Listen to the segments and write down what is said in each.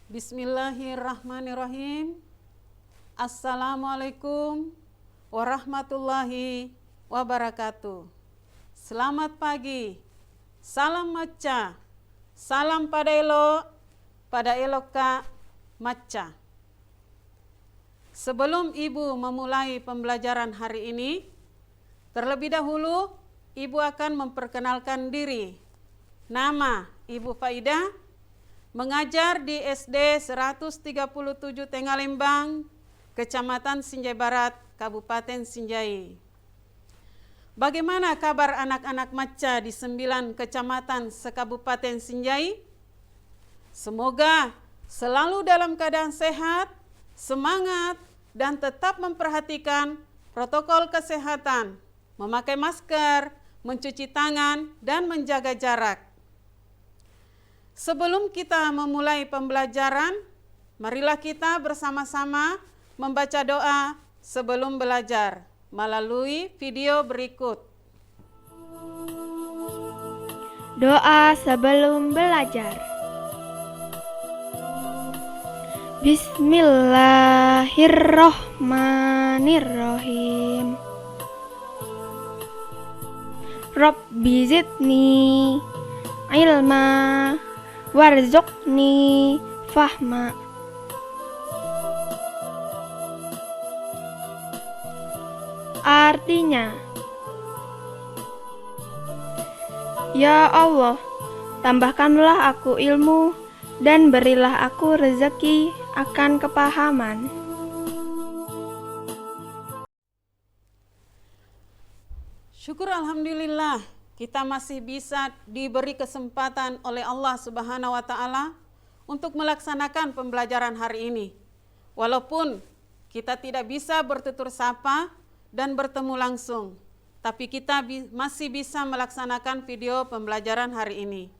Bismillahirrahmanirrahim. Assalamualaikum warahmatullahi wabarakatuh. Selamat pagi. Salam maca. Salam pada eloka maca. Sebelum Ibu memulai pembelajaran hari ini, terlebih dahulu Ibu akan memperkenalkan diri. Nama Ibu Faidah, mengajar di SD 137 Tengalembang, Kecamatan Sinjai Barat, Kabupaten Sinjai. Bagaimana kabar anak-anak maca di 9 kecamatan sekabupaten Sinjai? Semoga selalu dalam keadaan sehat, semangat, dan tetap memperhatikan protokol kesehatan, memakai masker, mencuci tangan, dan menjaga jarak. Sebelum kita memulai pembelajaran, marilah kita bersama-sama membaca doa sebelum belajar melalui video berikut. Doa sebelum belajar. Bismillahirrohmanirrohim. Rabbi zidni ilma warzuqni fahma. Artinya, ya Allah, tambahkanlah aku ilmu dan berilah aku rezeki akan kepahaman. Syukur alhamdulillah, kita masih bisa diberi kesempatan oleh Allah Subhanahu wa Ta'ala untuk melaksanakan pembelajaran hari ini. Walaupun kita tidak bisa bertutur sapa dan bertemu langsung, tapi kita masih bisa melaksanakan video pembelajaran hari ini.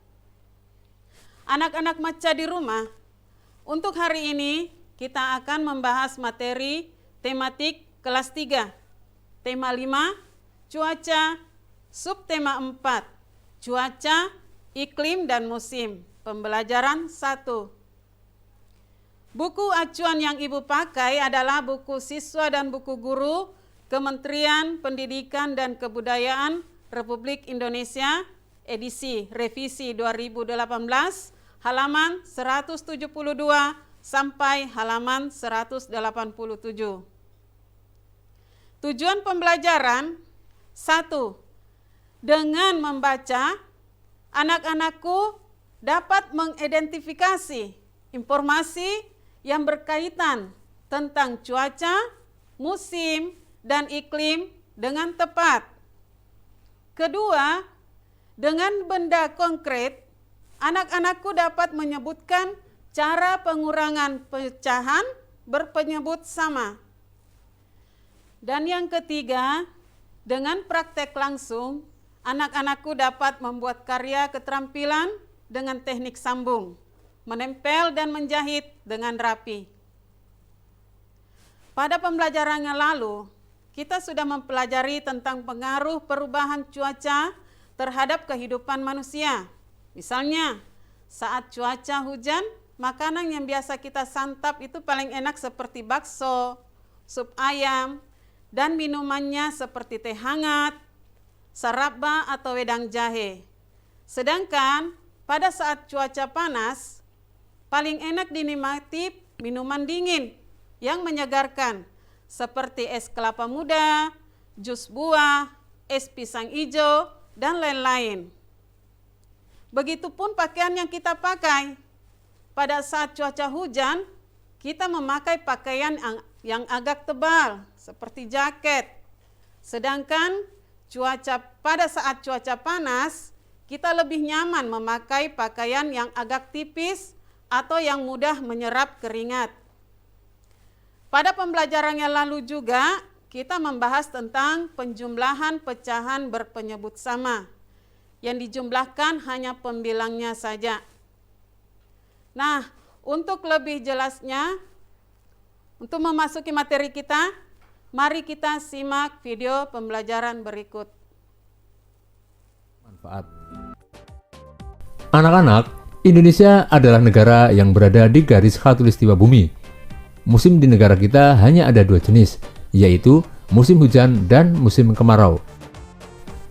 Anak-anak maca di rumah, untuk hari ini kita akan membahas materi tematik kelas 3. Tema 5, cuaca. Subtema 4, cuaca, iklim, dan musim. Pembelajaran 1. Buku acuan yang Ibu pakai adalah buku siswa dan buku guru Kementerian Pendidikan dan Kebudayaan Republik Indonesia, edisi revisi 2018, halaman 172 sampai halaman 187. Tujuan pembelajaran 1. Dengan membaca, anak-anakku dapat mengidentifikasi informasi yang berkaitan tentang cuaca, musim, dan iklim dengan tepat. Kedua, dengan benda konkret, anak-anakku dapat menyebutkan cara pengurangan pecahan berpenyebut sama. Dan yang ketiga, dengan praktek langsung, anak-anakku dapat membuat karya keterampilan dengan teknik sambung, menempel dan menjahit dengan rapi. Pada pembelajaran yang lalu, kita sudah mempelajari tentang pengaruh perubahan cuaca terhadap kehidupan manusia. Misalnya, saat cuaca hujan, makanan yang biasa kita santap itu paling enak seperti bakso, sup ayam, dan minumannya seperti teh hangat, saraba atau wedang jahe. Sedangkan pada saat cuaca panas, paling enak dinikmati minuman dingin yang menyegarkan seperti es kelapa muda, jus buah, es pisang hijau, dan lain-lain. Begitupun pakaian yang kita pakai. Pada saat cuaca hujan, kita memakai pakaian yang agak tebal seperti jaket. Sedangkan pada saat cuaca panas, kita lebih nyaman memakai pakaian yang agak tipis atau yang mudah menyerap keringat. Pada pembelajaran yang lalu juga, kita membahas tentang penjumlahan pecahan berpenyebut sama. Yang dijumlahkan hanya pembilangnya saja. Nah, untuk lebih jelasnya, untuk memasuki materi kita, mari kita simak video pembelajaran berikut. Manfaat. Anak-anak, Indonesia adalah negara yang berada di garis khatulistiwa bumi. Musim di negara kita hanya ada 2 jenis, yaitu musim hujan dan musim kemarau.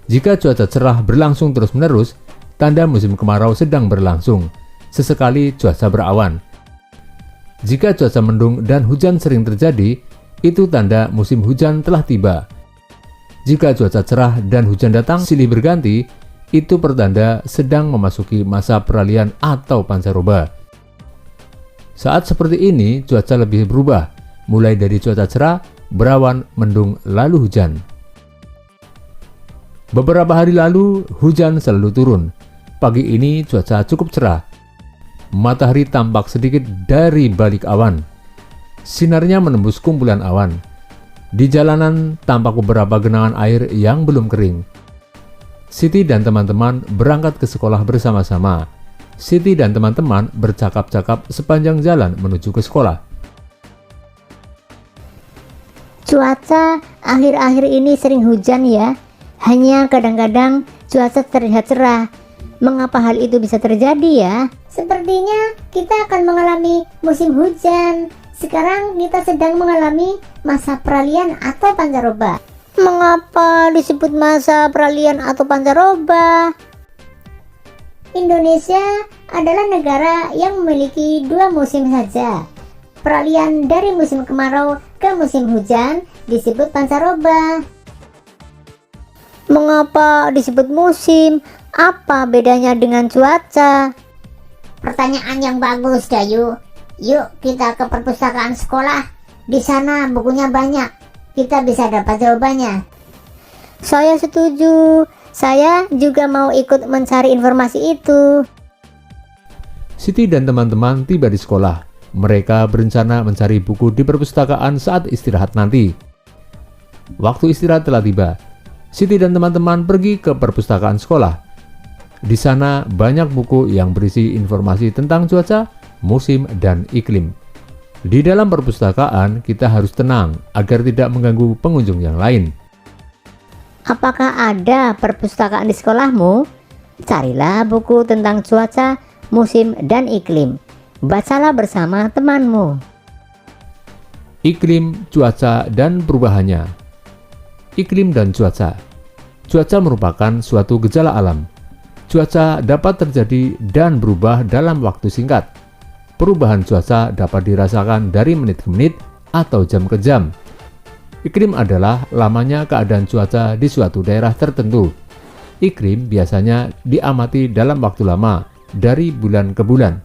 Jika cuaca cerah berlangsung terus-menerus, tanda musim kemarau sedang berlangsung. Sesekali cuaca berawan. Jika cuaca mendung dan hujan sering terjadi, itu tanda musim hujan telah tiba. Jika cuaca cerah dan hujan datang silih berganti, itu pertanda sedang memasuki masa peralihan atau pancaroba. Saat seperti ini, cuaca lebih berubah, mulai dari cuaca cerah, berawan, mendung, lalu hujan. Beberapa hari lalu, hujan selalu turun. Pagi ini cuaca cukup cerah. Matahari tampak sedikit dari balik awan. Sinarnya menembus kumpulan awan. Di jalanan tampak beberapa genangan air yang belum kering. Siti dan teman-teman berangkat ke sekolah bersama-sama. Siti dan teman-teman bercakap-cakap sepanjang jalan menuju ke sekolah. Cuaca akhir-akhir ini sering hujan ya. Hanya kadang-kadang cuaca terlihat cerah. Mengapa hal itu bisa terjadi ya? Sepertinya kita akan mengalami musim hujan. Sekarang kita sedang mengalami masa peralihan atau pancaroba. Mengapa disebut masa peralihan atau pancaroba? Indonesia adalah negara yang memiliki 2 musim saja. Peralihan dari musim kemarau ke musim hujan disebut pancaroba. Mengapa disebut musim? Apa bedanya dengan cuaca? Pertanyaan yang bagus, Dayu. Yuk kita ke perpustakaan sekolah. Di sana bukunya banyak. Kita bisa dapat jawabannya. Saya setuju. Saya juga mau ikut mencari informasi itu. Siti dan teman-teman tiba di sekolah. Mereka berencana mencari buku di perpustakaan saat istirahat nanti. Waktu istirahat telah tiba. Siti dan teman-teman pergi ke perpustakaan sekolah. Di sana banyak buku yang berisi informasi tentang cuaca, musim, dan iklim. Di dalam perpustakaan kita harus tenang agar tidak mengganggu pengunjung yang lain. Apakah ada perpustakaan di sekolahmu? Carilah buku tentang cuaca, musim, dan iklim. Bacalah bersama temanmu. Iklim, cuaca, dan perubahannya. Iklim dan cuaca. Cuaca merupakan suatu gejala alam. Cuaca dapat terjadi dan berubah dalam waktu singkat. Perubahan cuaca dapat dirasakan dari menit ke menit atau jam ke jam. Iklim adalah lamanya keadaan cuaca di suatu daerah tertentu. Iklim biasanya diamati dalam waktu lama, dari bulan ke bulan.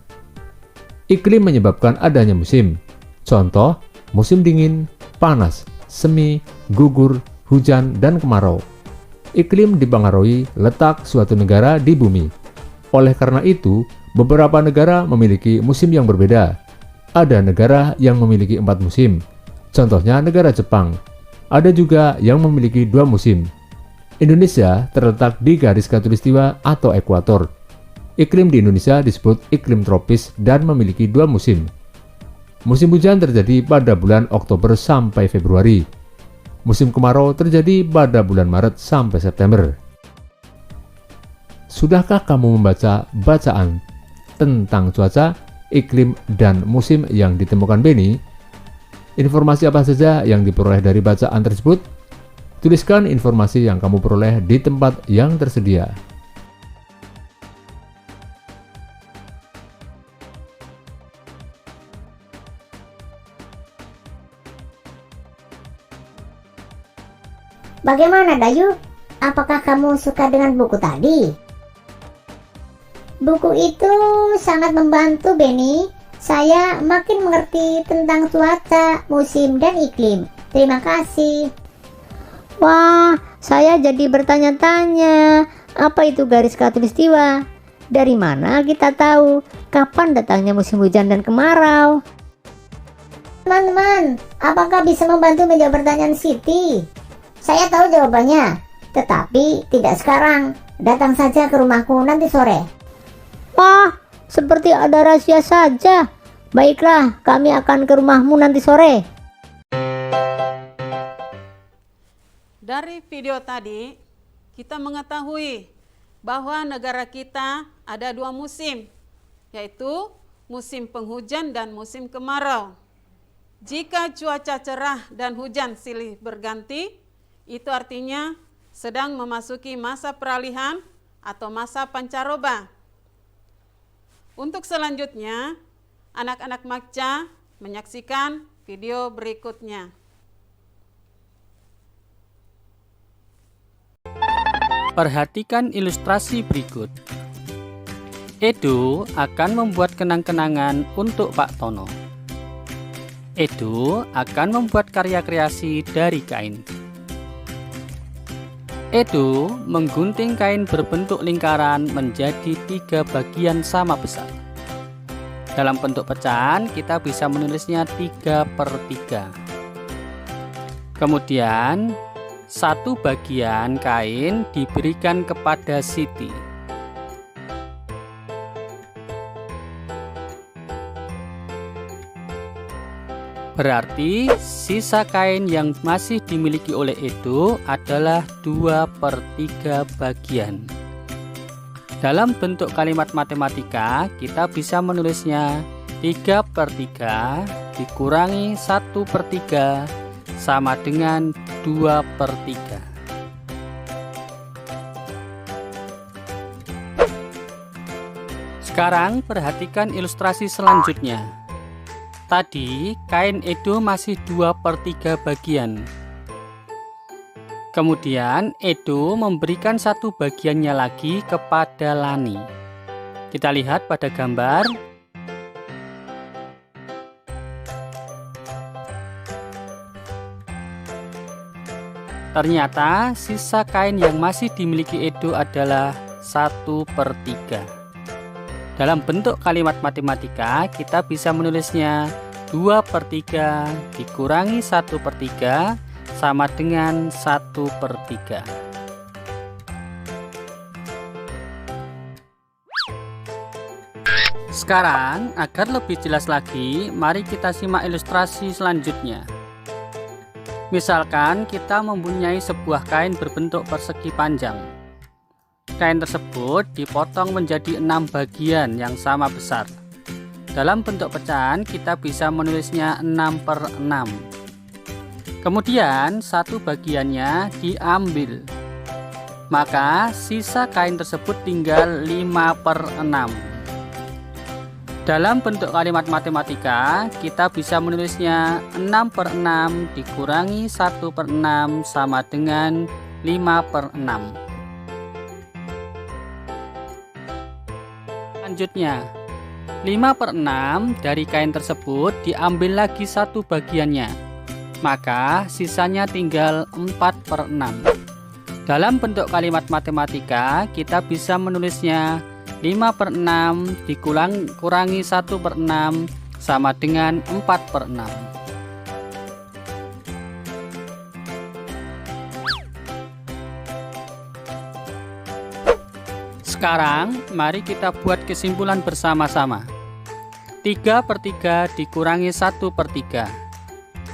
Iklim menyebabkan adanya musim. Contoh, musim dingin, panas, semi, gugur, hujan, dan kemarau. Iklim dipengaruhi letak suatu negara di bumi. Oleh karena itu, beberapa negara memiliki musim yang berbeda. Ada negara yang memiliki 4 musim. Contohnya negara Jepang. Ada juga yang memiliki 2 musim. Indonesia terletak di garis khatulistiwa atau ekuator. Iklim di Indonesia disebut iklim tropis dan memiliki 2 musim. Musim hujan terjadi pada bulan Oktober sampai Februari. Musim kemarau terjadi pada bulan Maret sampai September. Sudahkah kamu membaca bacaan tentang cuaca, iklim, dan musim yang ditemukan Benny? Informasi apa saja yang diperoleh dari bacaan tersebut? Tuliskan informasi yang kamu peroleh di tempat yang tersedia. Bagaimana, Dayu? Apakah kamu suka dengan buku tadi? Buku itu sangat membantu, Benny. Saya makin mengerti tentang cuaca, musim, dan iklim. Terima kasih. Wah, saya jadi bertanya-tanya, apa itu garis khatulistiwa? Dari mana kita tahu kapan datangnya musim hujan dan kemarau? Teman-teman, apakah bisa membantu menjawab pertanyaan Siti? Saya tahu jawabannya, tetapi tidak sekarang. Datang saja ke rumahku nanti sore. Wah, seperti ada rahasia saja. Baiklah, kami akan ke rumahmu nanti sore. Dari video tadi, kita mengetahui bahwa negara kita ada 2 musim, yaitu musim penghujan dan musim kemarau. Jika cuaca cerah dan hujan silih berganti, itu artinya sedang memasuki masa peralihan atau masa pancaroba. Untuk selanjutnya, anak-anak Makca menyaksikan video berikutnya. Perhatikan ilustrasi berikut. Edo akan membuat kenang-kenangan untuk Pak Tono. Edo akan membuat karya kreasi dari kain. Edo menggunting kain berbentuk lingkaran menjadi 3 bagian sama besar. Dalam bentuk pecahan kita bisa menulisnya 3/3. Kemudian 1 bagian kain diberikan kepada Siti. Berarti sisa kain yang masih dimiliki oleh Edo adalah 2/3 bagian. Dalam bentuk kalimat matematika kita bisa menulisnya 3/3 dikurangi 1/3 sama dengan 2/3. Sekarang perhatikan ilustrasi selanjutnya. Tadi kain Edo masih 2/3 bagian. Kemudian Edo memberikan 1 bagiannya lagi kepada Lani. Kita lihat pada gambar. Ternyata sisa kain yang masih dimiliki Edo adalah 1/3. Dalam bentuk kalimat matematika kita bisa menulisnya 2/3 dikurangi 1/3 sama dengan 1/3. Sekarang agar lebih jelas lagi, mari kita simak ilustrasi selanjutnya. Misalkan kita mempunyai sebuah kain berbentuk persegi panjang. Kain tersebut dipotong menjadi 6 bagian yang sama besar. Dalam bentuk pecahan kita bisa menulisnya 6/6. Kemudian 1 bagiannya diambil. Maka sisa kain tersebut tinggal 5/6. Dalam bentuk kalimat matematika kita bisa menulisnya 6/6 dikurangi 1/6 sama dengan 5/6. Selanjutnya 5/6 dari kain tersebut diambil lagi 1 bagiannya, maka sisanya tinggal 4/6. Dalam bentuk kalimat matematika kita bisa menulisnya 5/6 dikurangi 1/6 sama dengan 4/6. Sekarang mari kita buat kesimpulan bersama-sama. 3/3 dikurangi 1/3.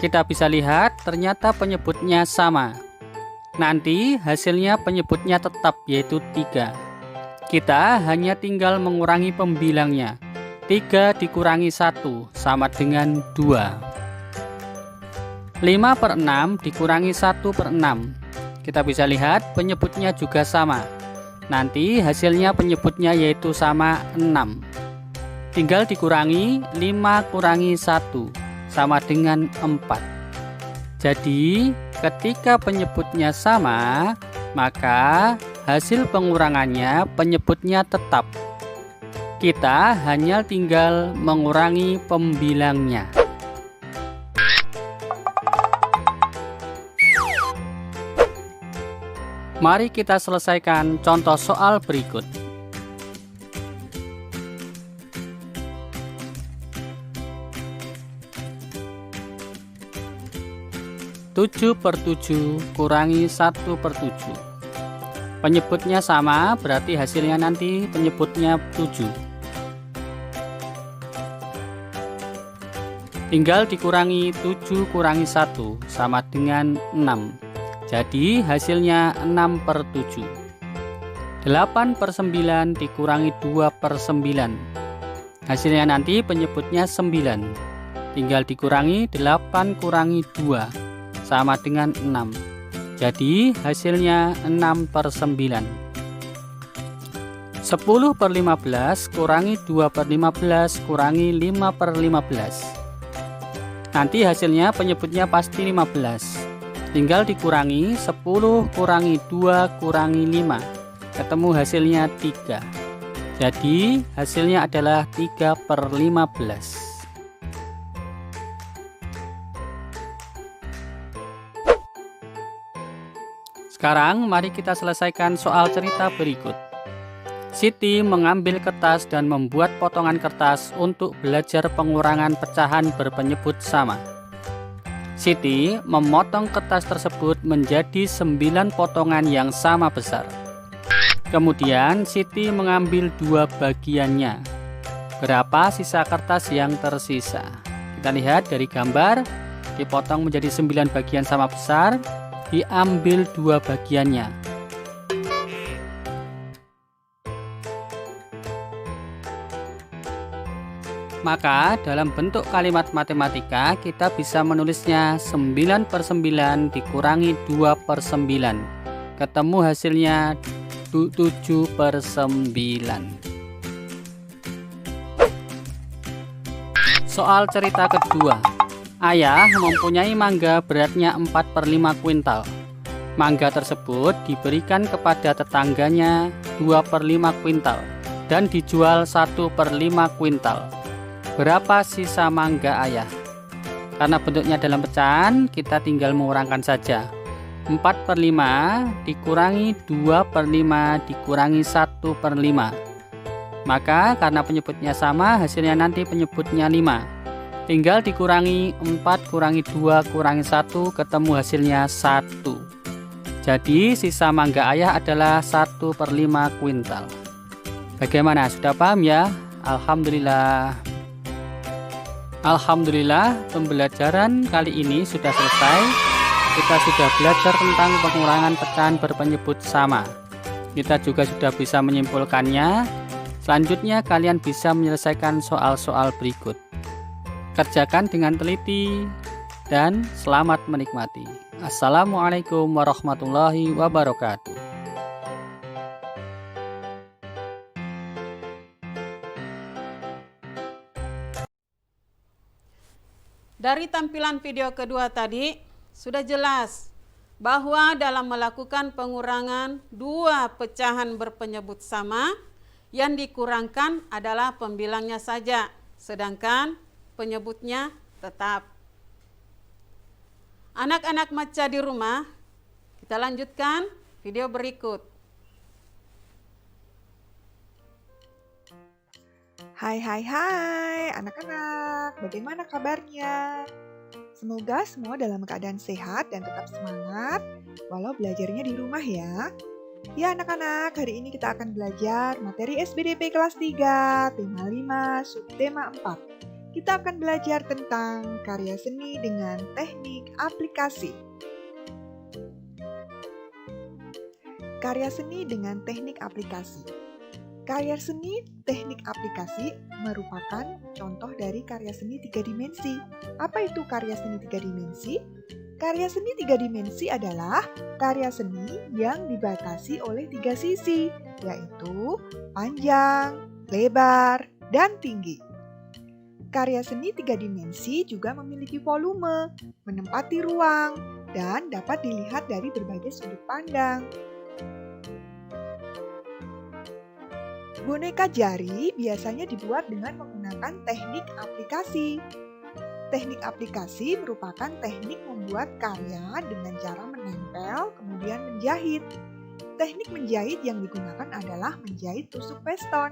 Kita bisa lihat ternyata penyebutnya sama. Nanti hasilnya penyebutnya tetap, yaitu 3. Kita hanya tinggal mengurangi pembilangnya. 3 dikurangi 1 sama dengan 2. 5/6 dikurangi 1/6. Kita bisa lihat penyebutnya juga sama. Nanti hasilnya penyebutnya yaitu sama 6. Tinggal dikurangi 5 kurangi 1 sama dengan 4. Jadi ketika penyebutnya sama, maka hasil pengurangannya penyebutnya tetap. Kita hanya tinggal mengurangi pembilangnya. Mari kita selesaikan contoh soal berikut. Tujuh per 7 kurangi 1/7. Penyebutnya sama, berarti hasilnya nanti penyebutnya 7. Tinggal dikurangi 7 kurangi 1 sama dengan 6. Jadi hasilnya 6/7. 8/9 dikurangi 2/9. Hasilnya nanti penyebutnya 9. Tinggal dikurangi 8 kurangi 2 sama dengan 6. Jadi hasilnya 6/9. 10/15 kurangi 2/15 kurangi 5/15. Nanti hasilnya penyebutnya pasti 15. Tinggal dikurangi 10 kurangi 2 kurangi 5. Ketemu hasilnya 3. Jadi hasilnya adalah 3/15. Sekarang mari kita selesaikan soal cerita berikut. Siti mengambil kertas dan membuat potongan kertas untuk belajar pengurangan pecahan berpenyebut sama. Siti memotong kertas tersebut menjadi 9 potongan yang sama besar. Kemudian Siti mengambil 2 bagiannya. Berapa sisa kertas yang tersisa? Kita lihat dari gambar, dipotong menjadi 9 bagian sama besar. Diambil 2 bagiannya. Maka dalam bentuk kalimat matematika kita bisa menulisnya 9/9 dikurangi 2/9. Ketemu hasilnya 7/9. Soal cerita kedua. Ayah mempunyai mangga beratnya 4/5 kuintal. Mangga tersebut diberikan kepada tetangganya 2/5 kuintal dan dijual 1/5 kuintal. Berapa sisa mangga ayah? Karena bentuknya dalam pecahan, kita tinggal mengurangkan saja. 4/5 dikurangi 2/5 dikurangi 1/5. Maka karena penyebutnya sama, hasilnya nanti penyebutnya 5. Tinggal dikurangi 4 kurangi 2 kurangi 1, ketemu hasilnya 1. Jadi sisa mangga ayah adalah 1/5 kuintal. Bagaimana, sudah paham ya? Alhamdulillah. Alhamdulillah, pembelajaran kali ini sudah selesai. Kita sudah belajar tentang pengurangan pecahan berpenyebut sama. Kita juga sudah bisa menyimpulkannya. Selanjutnya kalian bisa menyelesaikan soal-soal berikut. Kerjakan dengan teliti dan selamat menikmati. Assalamualaikum warahmatullahi wabarakatuh. Dari tampilan video kedua tadi, sudah jelas bahwa dalam melakukan pengurangan 2 pecahan berpenyebut sama, yang dikurangkan adalah pembilangnya saja, sedangkan penyebutnya tetap. Anak-anak maca di rumah, kita lanjutkan video berikut. Hai anak-anak, bagaimana kabarnya? Semoga semua dalam keadaan sehat dan tetap semangat walau belajarnya di rumah ya. Ya anak-anak, hari ini kita akan belajar materi SBDP kelas 3, tema 5, subtema 4. Kita akan belajar tentang karya seni dengan teknik aplikasi. Karya seni dengan teknik aplikasi. Karya seni teknik aplikasi merupakan contoh dari karya seni 3 dimensi. Apa itu karya seni 3 dimensi? Karya seni 3 dimensi adalah karya seni yang dibatasi oleh 3 sisi, yaitu panjang, lebar, dan tinggi. Karya seni 3 dimensi juga memiliki volume, menempati ruang, dan dapat dilihat dari berbagai sudut pandang. Boneka jari biasanya dibuat dengan menggunakan teknik aplikasi. Teknik aplikasi merupakan teknik membuat karya dengan cara menempel, kemudian menjahit. Teknik menjahit yang digunakan adalah menjahit tusuk peston.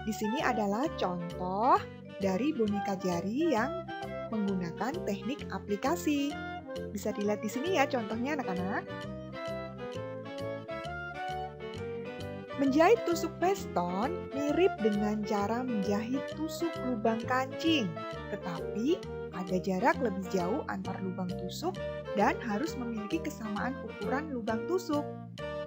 Di sini adalah contoh dari boneka jari yang menggunakan teknik aplikasi. Bisa dilihat di sini ya contohnya anak-anak. Menjahit tusuk peston mirip dengan cara menjahit tusuk lubang kancing, tetapi ada jarak lebih jauh antar lubang tusuk dan harus memiliki kesamaan ukuran lubang tusuk.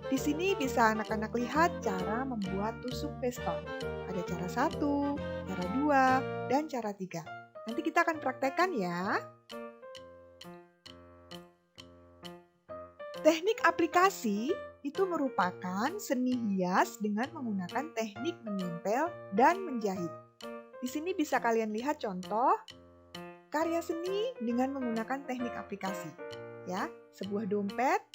Di sini bisa anak-anak lihat cara membuat tusuk peston. Ada cara 1, cara 2, dan cara 3. Nanti kita akan praktekkan ya. Teknik aplikasi itu merupakan seni hias dengan menggunakan teknik menempel dan menjahit. Di sini bisa kalian lihat contoh karya seni dengan menggunakan teknik aplikasi. Ya, sebuah dompet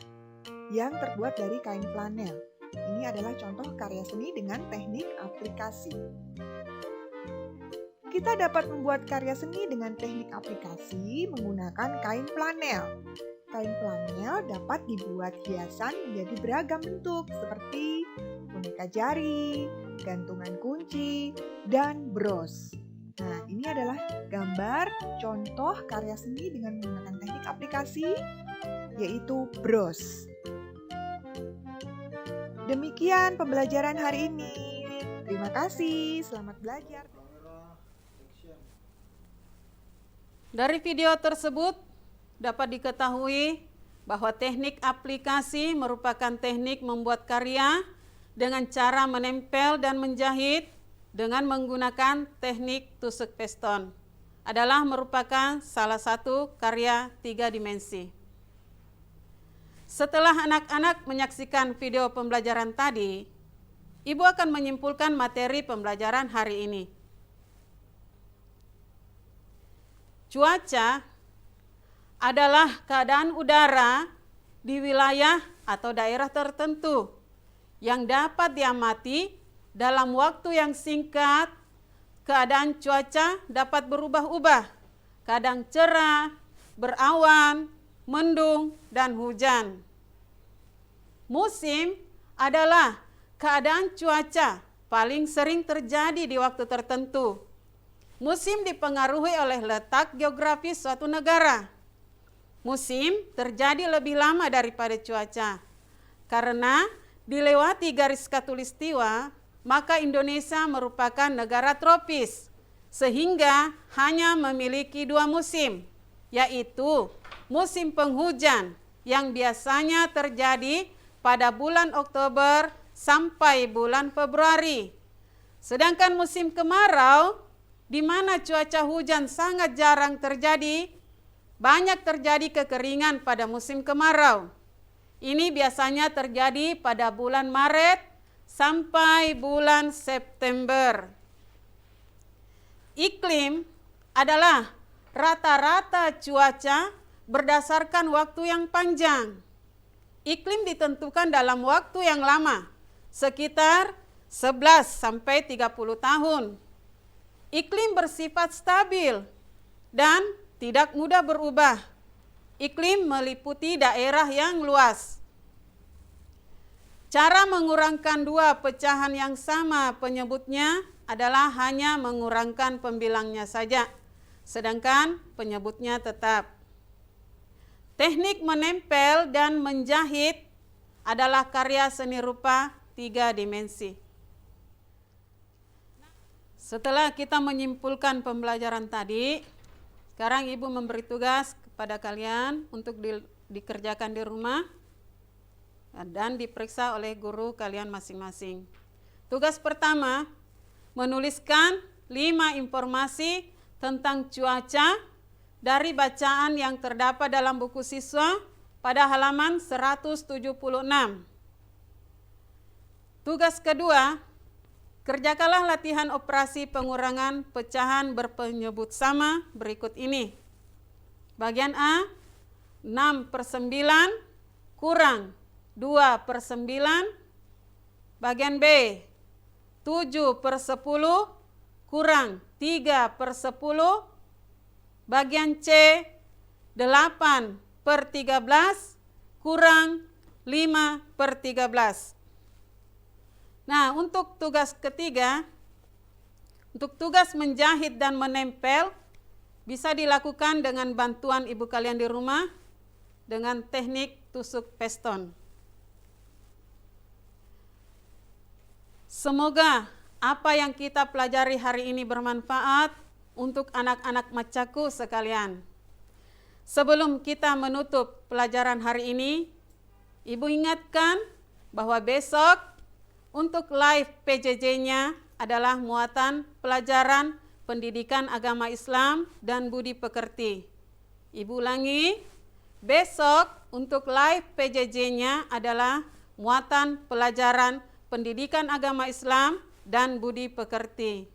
yang terbuat dari kain flanel. Ini adalah contoh karya seni dengan teknik aplikasi. Kita dapat membuat karya seni dengan teknik aplikasi menggunakan kain flanel. Kain flanel dapat dibuat hiasan menjadi beragam bentuk seperti boneka jari, gantungan kunci, dan bros. Nah, ini adalah gambar contoh karya seni dengan menggunakan teknik aplikasi, yaitu bros. Demikian pembelajaran hari ini. Terima kasih, selamat belajar. Dari video tersebut dapat diketahui bahwa teknik aplikasi merupakan teknik membuat karya dengan cara menempel dan menjahit dengan menggunakan teknik tusuk piston. Adalah merupakan salah satu karya 3 dimensi. Setelah anak-anak menyaksikan video pembelajaran tadi, Ibu akan menyimpulkan materi pembelajaran hari ini. Cuaca adalah keadaan udara di wilayah atau daerah tertentu yang dapat diamati dalam waktu yang singkat. Keadaan cuaca dapat berubah-ubah, kadang cerah, berawan, mendung, dan hujan. Musim adalah keadaan cuaca paling sering terjadi di waktu tertentu. Musim dipengaruhi oleh letak geografis suatu negara. Musim terjadi lebih lama daripada cuaca. Karena dilewati garis khatulistiwa, maka Indonesia merupakan negara tropis, sehingga hanya memiliki 2 musim, yaitu musim penghujan yang biasanya terjadi pada bulan Oktober sampai bulan Februari. Sedangkan musim kemarau, di mana cuaca hujan sangat jarang terjadi, banyak terjadi kekeringan pada musim kemarau. Ini biasanya terjadi pada bulan Maret sampai bulan September. Iklim adalah rata-rata cuaca berdasarkan waktu yang panjang. Iklim ditentukan dalam waktu yang lama, sekitar 11 sampai 30 tahun. Iklim bersifat stabil dan tidak mudah berubah. Iklim meliputi daerah yang luas. Cara mengurangkan 2 pecahan yang sama penyebutnya adalah hanya mengurangkan pembilangnya saja, sedangkan penyebutnya tetap. Teknik menempel dan menjahit adalah karya seni rupa 3 dimensi. Setelah kita menyimpulkan pembelajaran tadi, sekarang Ibu memberi tugas kepada kalian untuk dikerjakan di rumah dan diperiksa oleh guru kalian masing-masing. Tugas pertama, menuliskan 5 informasi tentang cuaca dari bacaan yang terdapat dalam buku siswa pada halaman 176. Tugas kedua, kerjakanlah latihan operasi pengurangan pecahan berpenyebut sama berikut ini. Bagian A, 6/9 kurang 2/9. Bagian B, 7/10 kurang 3/10. Bagian C, 8/13 kurang 5/13. Nah, untuk tugas ketiga, untuk tugas menjahit dan menempel, bisa dilakukan dengan bantuan ibu kalian di rumah dengan teknik tusuk piston. Semoga apa yang kita pelajari hari ini bermanfaat untuk anak-anak macaku sekalian. Sebelum kita menutup pelajaran hari ini, Ibu ingatkan bahwa besok untuk live PJJ-nya adalah muatan pelajaran pendidikan agama Islam dan budi pekerti. Ibu ulangi, besok untuk live PJJ-nya adalah muatan pelajaran pendidikan agama Islam dan budi pekerti.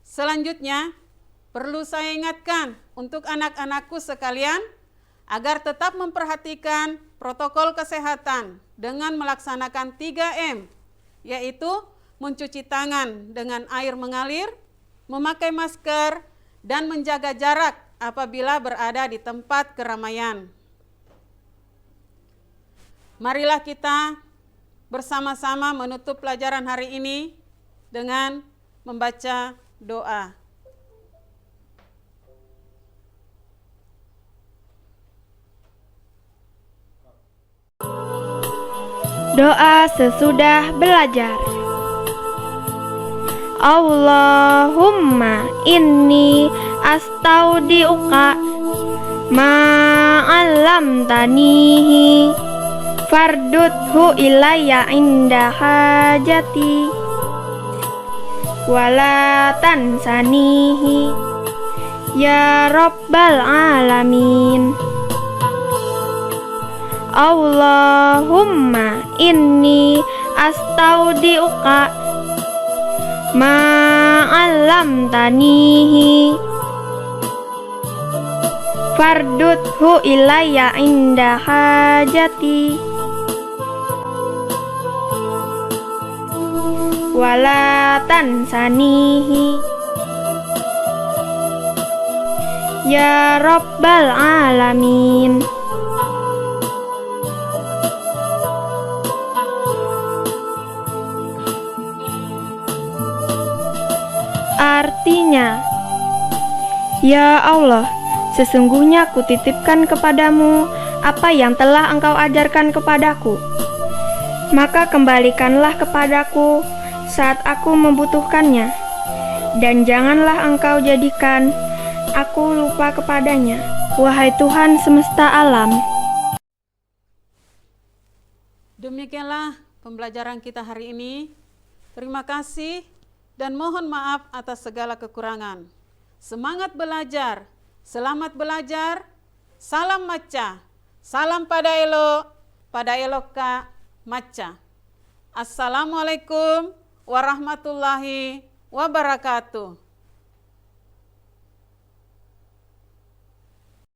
Selanjutnya, perlu saya ingatkan untuk anak-anakku sekalian agar tetap memperhatikan protokol kesehatan dengan melaksanakan 3M, yaitu mencuci tangan dengan air mengalir, memakai masker, dan menjaga jarak apabila berada di tempat keramaian. Marilah kita bersama-sama menutup pelajaran hari ini dengan membaca doa. Doa sesudah belajar. Allahumma inni astaudiuka ma'allamtanihi farduthu ilayya inda hajati wala tansanihi ya rabbal alamin. Allahumma inni astaudiuka ma'allamtanihi farduthu ilayya inda hajati wala tansanihi ya rabbal alamin. Artinya, ya Allah, sesungguhnya kutitipkan kepadamu apa yang telah Engkau ajarkan kepadaku. Maka kembalikanlah kepadaku saat aku membutuhkannya, dan janganlah Engkau jadikan aku lupa kepadanya, wahai Tuhan semesta alam. Demikianlah pembelajaran kita hari ini. Terima kasih dan mohon maaf atas segala kekurangan. Semangat belajar, selamat belajar, salam maca, salam pada eloka maca. Assalamualaikum warahmatullahi wabarakatuh.